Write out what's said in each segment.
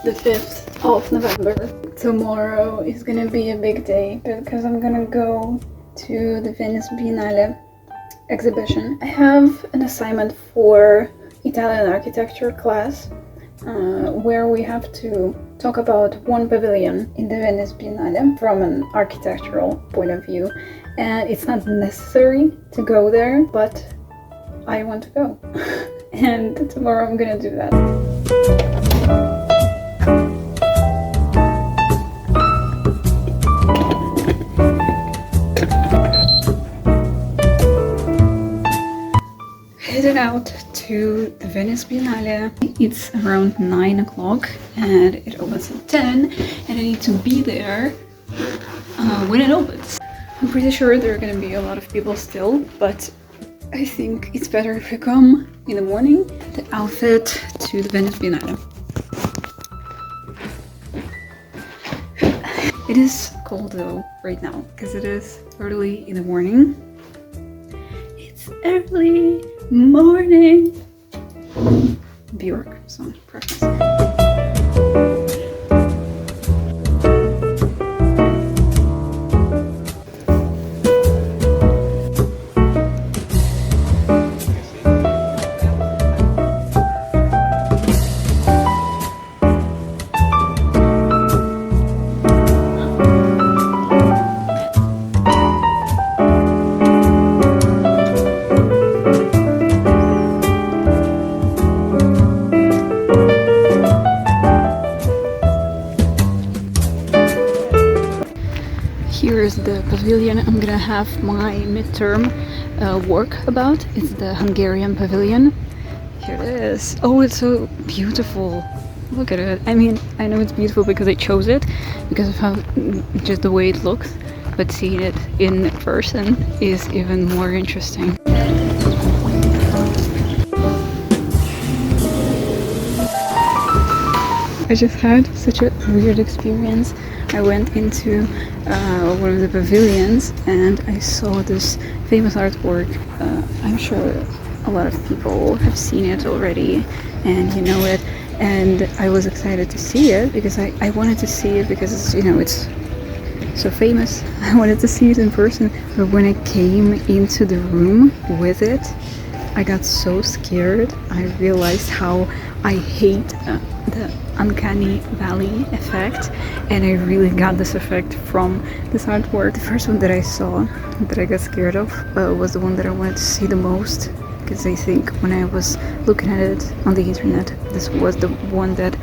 the 5th of November. Tomorrow is gonna be a big day because I'm gonna go to the Venice Biennale exhibition. I have an assignment for Italian architecture class where we have to talk about one pavilion in the Venice Biennale from an architectural point of view, and it's not necessary to go there, but I want to go. And tomorrow I'm gonna do that. Headed out to the Venice Biennale. It's around 9 o'clock and it opens at 10, and I need to be there when it opens. I'm pretty sure there are gonna be a lot of people still, but I think it's better if we come in the morning. The outfit to the Venice Biennale. It is cold though right now because it is early in the morning. It's early morning. Bjork song preference. Here is the pavilion I'm gonna have my midterm work about. It's the Hungarian pavilion. Here it is. Oh, it's so beautiful. Look at it. I mean, I know it's beautiful because I chose it, because of how just the way it looks, but seeing it in person is even more interesting. I just had such a weird experience. I went into one of the pavilions and I saw this famous artwork. I'm sure a lot of people have seen it already and you know it, and I was excited to see it because I wanted to see it because it's, you know, it's so famous. I wanted to see it in person, but when I came into the room with it, I got so scared. I realized how I hate the uncanny valley effect, and I really got this effect from this artwork. The first one that I saw that I got scared of was the one that I wanted to see the most, because I think when I was looking at it on the internet, this was the one that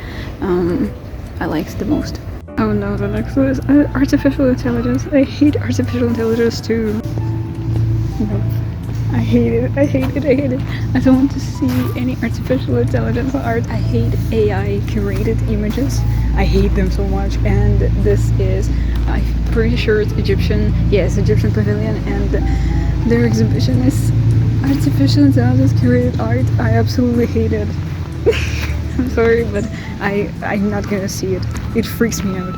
I liked the most. Oh no, the next one is artificial intelligence. I hate artificial intelligence too. No. I hate it, I hate it, I hate it. I don't want to see any artificial intelligence art. I hate AI curated images. I hate them so much. And this is, I'm pretty sure it's Egyptian. Yes, Egyptian pavilion, and their exhibition is artificial intelligence curated art. I absolutely hate it. I'm sorry, but I'm not gonna see it. It freaks me out.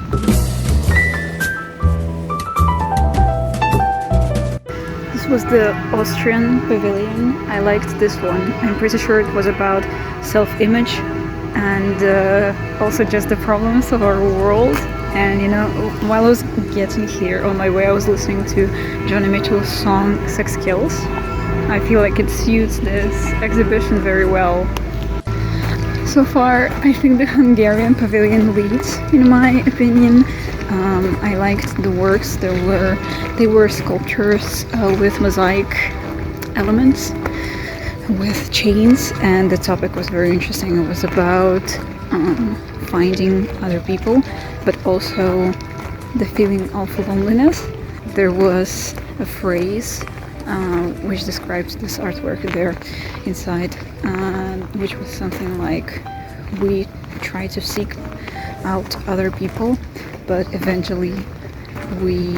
This was the Austrian pavilion. I liked this one. I'm pretty sure it was about self-image and also just the problems of our world. And you know, while I was getting here on my way, I was listening to Johnny Mitchell's song Sex Kills. I feel like it suits this exhibition very well. So far, I think the Hungarian pavilion leads, in my opinion. I liked the works. They were sculptures with mosaic elements, with chains, and the topic was very interesting. It was about finding other people, but also the feeling of loneliness. There was a phrase which describes this artwork there inside, which was something like, we try to seek out other people, but eventually we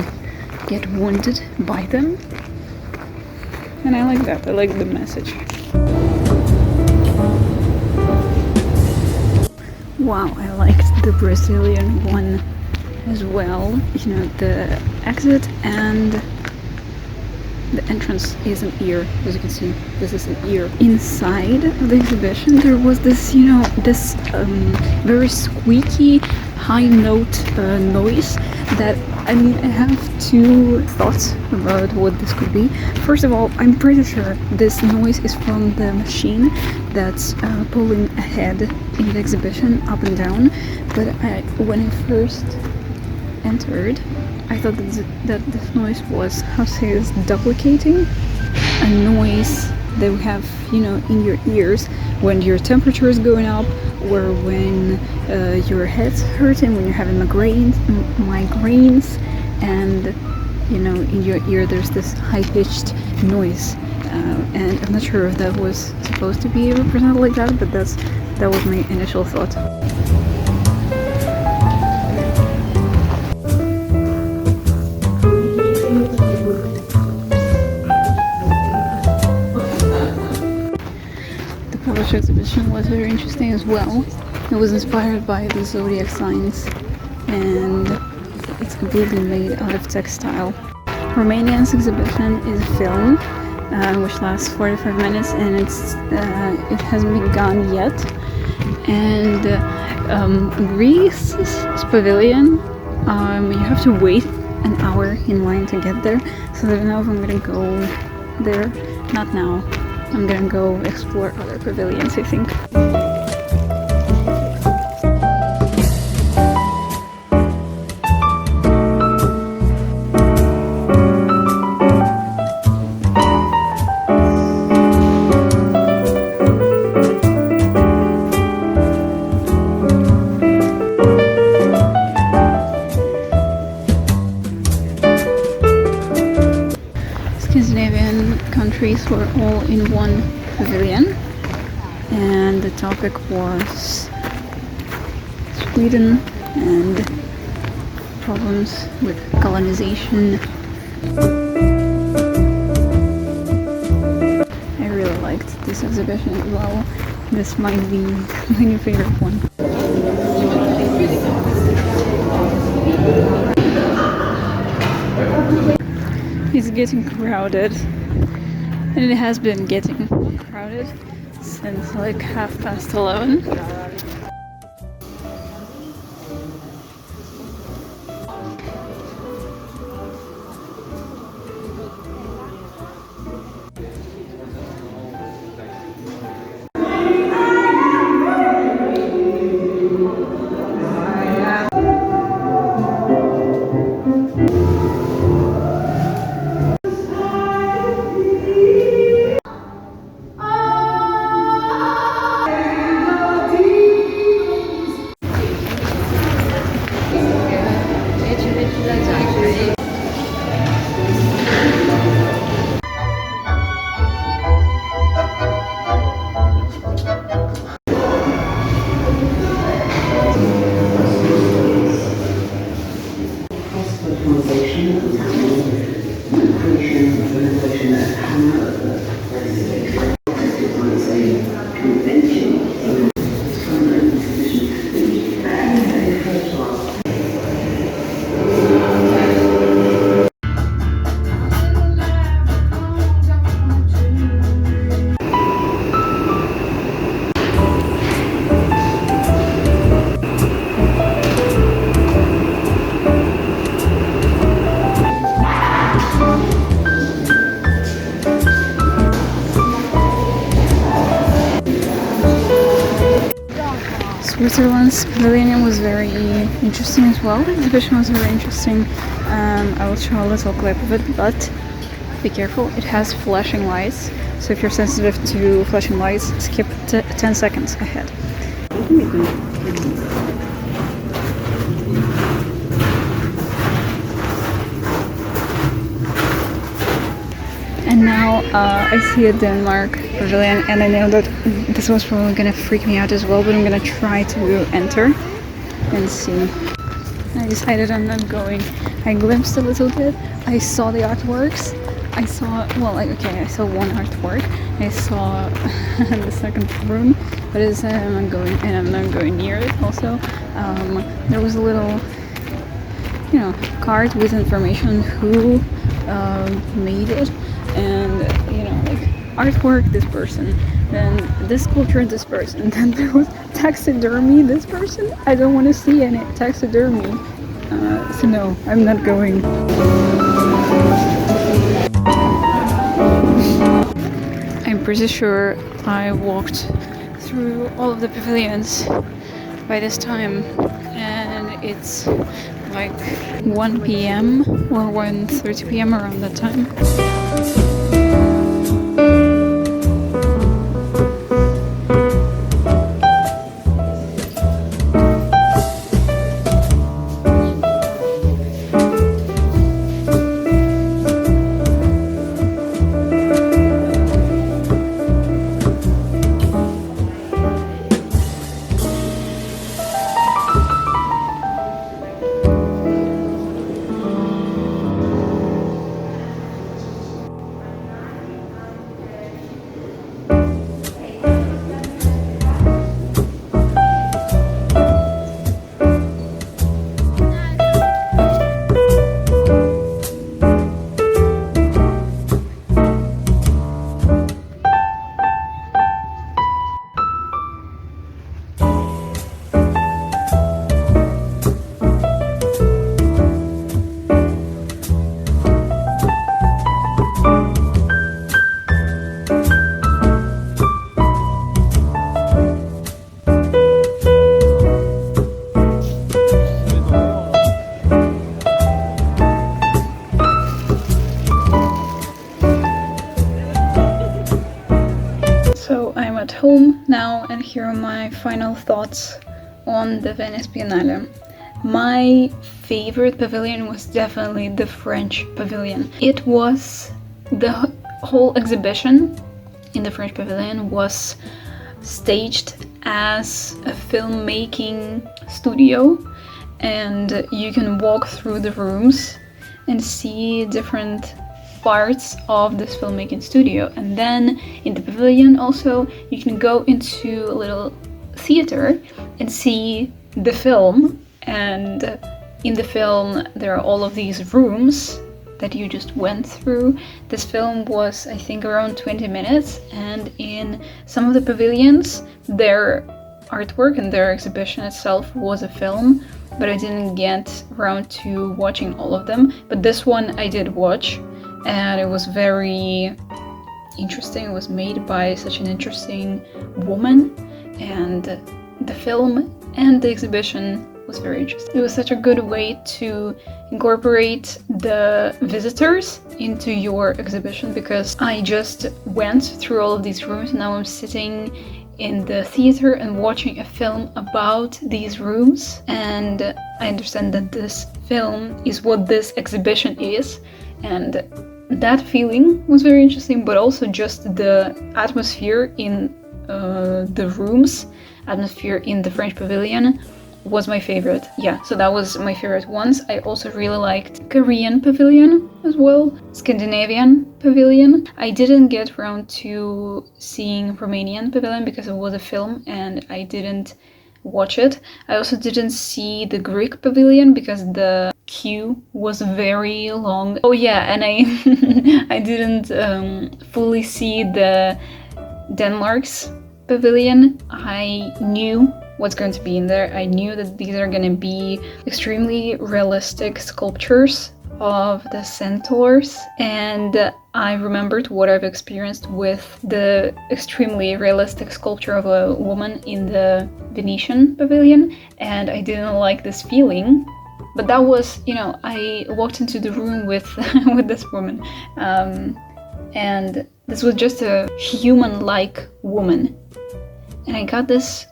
get wounded by them. And I like that. I like the message. Wow, I liked the Brazilian one as well. You know, the exit and the entrance is an ear. As you can see, this is an ear. Inside of the exhibition there was this, this very squeaky high note noise that, I mean, I have two thoughts about what this could be. First of all, I'm pretty sure this noise is from the machine that's pulling a head in the exhibition up and down. But when I first entered, I thought that this noise was, how to say this, duplicating a noise that we have, in your ears when your temperature is going up, or when your head's hurting, when you're having migraines, and in your ear there's this high-pitched noise, and I'm not sure if that was supposed to be represented like that, but that was my initial thought. Exhibition was very interesting as well. It was inspired by the zodiac signs, and it's completely made out of textile. Romanian's exhibition is a film which lasts 45 minutes, and it hasn't begun yet. And Greece's pavilion, you have to wait an hour in line to get there, so I don't know if I'm gonna go there. Not now. I'm gonna go explore other pavilions, I think. Scandinavian countries were all in one pavilion, and the topic was Sweden and problems with colonization. I really liked this exhibition as well. This might be my new favorite one. It's getting crowded, and it has been getting crowded since like 11:30. Switzerland's pavilion was very interesting as well. The exhibition was very interesting. I will show a little clip of it, but be careful, it has flashing lights, so if you're sensitive to flashing lights, skip 10 seconds ahead. And now I see a Denmark pavilion, and I know that this was probably gonna freak me out as well, but I'm gonna try to enter and see. I decided I'm not going. I glimpsed a little bit. I saw the artworks. I saw one artwork. I saw the second room, but I decided I'm not going, and I'm not going near it. Also, there was a little, card with information who made it. and like artwork, this person, then this sculpture, this person, and then there was taxidermy, this person. I don't want to see any taxidermy, so no, I'm not going. I'm pretty sure I walked through all of the pavilions by this time, and it's like 1 p.m. or 1:30 p.m. around that time. So I'm at home now, and here are my final thoughts on the Venice Biennale. My favorite pavilion was definitely the French pavilion. It was the whole exhibition in the French pavilion was staged as a filmmaking studio, and you can walk through the rooms and see different parts of this filmmaking studio. And then in the pavilion also you can go into a little theater and see the film, and in the film there are all of these rooms that you just went through. This film was, I think, around 20 minutes, and in some of the pavilions their artwork and their exhibition itself was a film, but I didn't get around to watching all of them. But this one I did watch, and it was very interesting. It was made by such an interesting woman, and the film and the exhibition was very interesting. It was such a good way to incorporate the visitors into your exhibition, because I just went through all of these rooms. Now I'm sitting in the theater and watching a film about these rooms, and I understand that this film is what this exhibition is, and that feeling was very interesting. But also just the atmosphere in the rooms, atmosphere in the French pavilion was my favorite. Yeah, so that was my favorite ones. I also really liked Korean pavilion as well, Scandinavian pavilion. I didn't get around to seeing Romanian pavilion because it was a film and I didn't watch it. I also didn't see the Greek pavilion because the queue was very long. Oh yeah, and I didn't fully see the Denmark's pavilion. I knew what's going to be in there. I knew that these are going to be extremely realistic sculptures of the centaurs, and I remembered what I've experienced with the extremely realistic sculpture of a woman in the Venetian pavilion, and I didn't like this feeling. But that was, I walked into the room with with this woman, and this was just a human-like woman, and I got this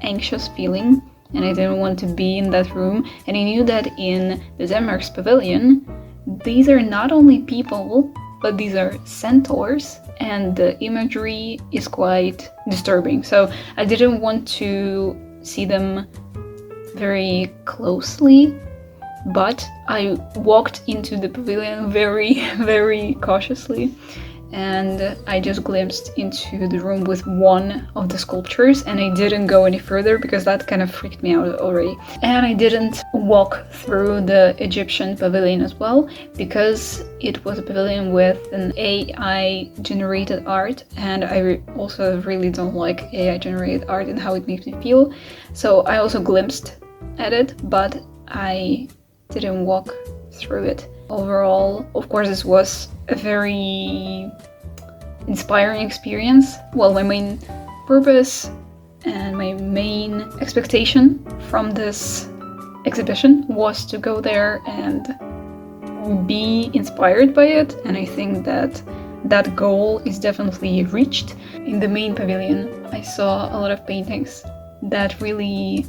anxious feeling, and I didn't want to be in that room. And I knew that in the Denmark's pavilion, these are not only people, but these are centaurs, and the imagery is quite disturbing. So I didn't want to see them very closely, but I walked into the pavilion very, very cautiously. and I just glimpsed into the room with one of the sculptures, and I didn't go any further because that kind of freaked me out already. And I didn't walk through the Egyptian pavilion as well, because it was a pavilion with an AI generated art, and I also really don't like AI generated art and how it makes me feel. So I also glimpsed at it, but I didn't walk through it. Overall, of course, this was a very inspiring experience. Well, my main purpose and my main expectation from this exhibition was to go there and be inspired by it, and I think that that goal is definitely reached. In the main pavilion, I saw a lot of paintings that really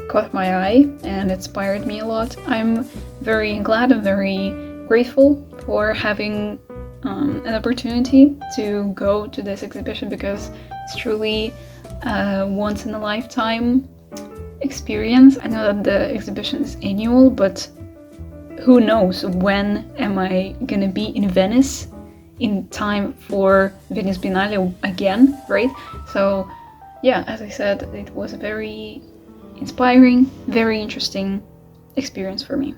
caught my eye and inspired me a lot. I'm very glad and very grateful for having an opportunity to go to this exhibition, because it's truly a once in a lifetime experience. I know that the exhibition is annual, but who knows when am I gonna be in Venice in time for Venice Biennale again, right? So yeah, as I said, it was a very inspiring, very interesting experience for me.